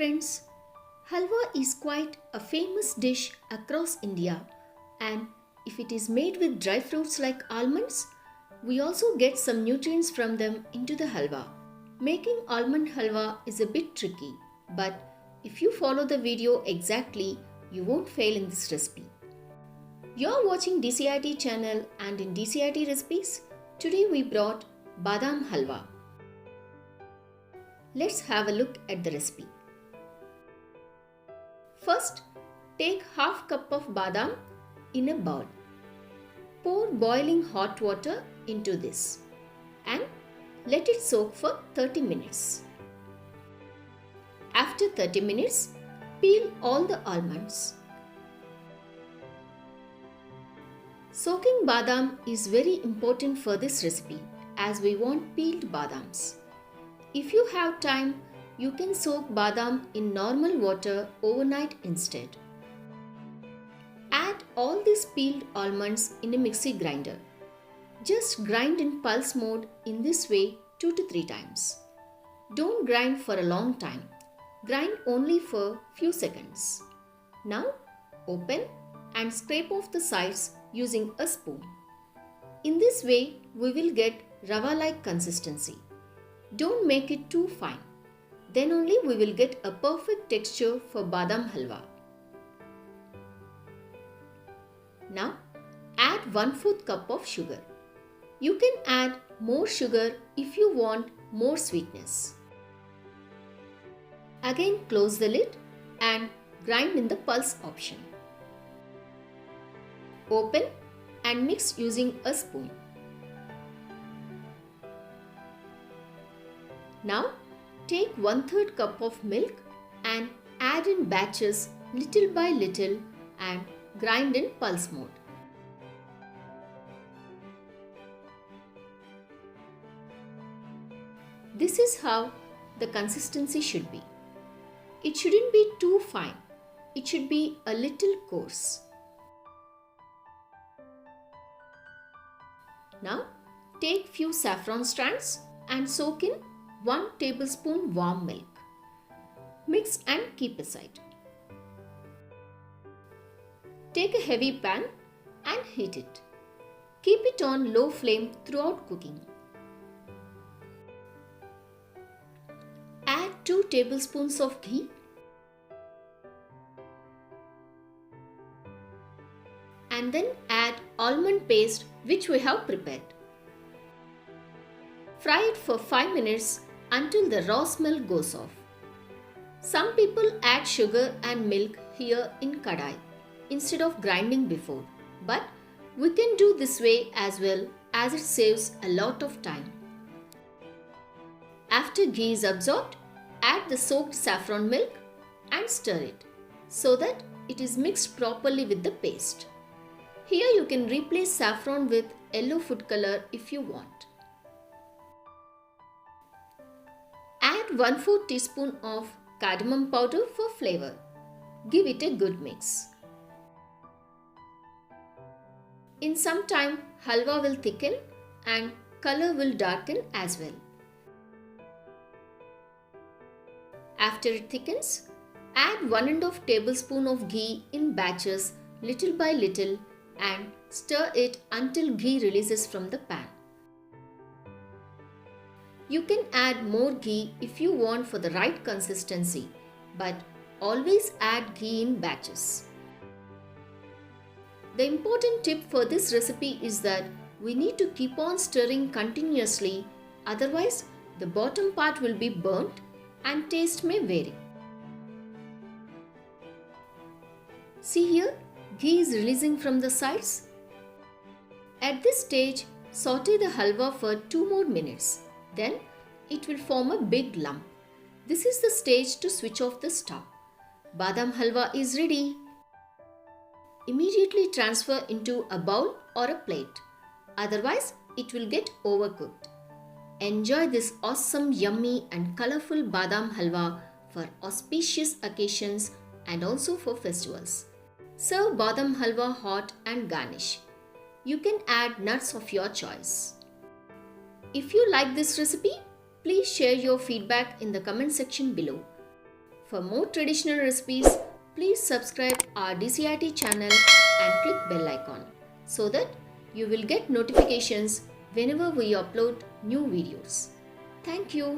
friends, halwa is quite a famous dish across India, and if it is made with dry fruits like almonds, we also get some nutrients from them into the halwa. Making almond halwa is a bit tricky, but if you follow the video exactly, you won't fail in this recipe. You're watching DCIT channel, and in DCIT recipes, today we brought badam halwa. Let's have a look at the recipe. First, take half cup of badam in a bowl. Pour boiling hot water into this and let it soak for 30 minutes. After 30 minutes, peel all the almonds. Soaking badam is very important for this recipe as we want peeled badams. If you have time, you can soak badam in normal water overnight instead. Add all these peeled almonds in a mixie grinder. Just grind in pulse mode in this way 2 to 3 times. Don't grind for a long time. Grind only for few seconds. Now open and scrape off the sides using a spoon. In this way, we will get rava-like consistency. Don't make it too fine. Then only we will get a perfect texture for badam halwa. Now add 1/4 cup of sugar. You can add more sugar if you want more sweetness. Again close the lid and grind in the pulse option. Open and mix using a spoon. Now take 1/3 cup of milk and add in batches little by little and grind in pulse mode. This is how the consistency should be. It shouldn't be too fine. It should be a little coarse. Now take few saffron strands and soak in 1 tablespoon warm milk. Mix and keep aside. Take a heavy pan and heat it. Keep it on low flame throughout cooking. Add 2 tablespoons of ghee and then add almond paste which we have prepared. Fry it for 5 minutes until the raw smell goes off. Some people add sugar and milk here in kadai instead of grinding before, but we can do this way as well as it saves a lot of time. After ghee is absorbed, add the soaked saffron milk and stir it so that it is mixed properly with the paste. Here you can replace saffron with yellow food color if you want. Add 1/4 teaspoon of cardamom powder for flavor. Give it a good mix. In some time, halwa will thicken and color will darken as well. After it thickens, add 1½ tablespoon of ghee in batches little by little and stir it until ghee releases from the pan. You can add more ghee if you want for the right consistency, but always add ghee in batches. The important tip for this recipe is that we need to keep on stirring continuously, otherwise the bottom part will be burnt and taste may vary. See here, ghee is releasing from the sides. At this stage, saute the halwa for 2 more minutes. Then it will form a big lump. This is the stage to switch off the stove. Badam halwa is ready. Immediately transfer into a bowl or a plate. Otherwise, it will get overcooked. Enjoy this awesome, yummy and colorful badam halwa for auspicious occasions and also for festivals. Serve badam halwa hot and garnish. You can add nuts of your choice. If you like this recipe, please share your feedback in the comment section below. For more traditional recipes, please subscribe our DCRT channel and click bell icon so that you will get notifications whenever we upload new videos. Thank you.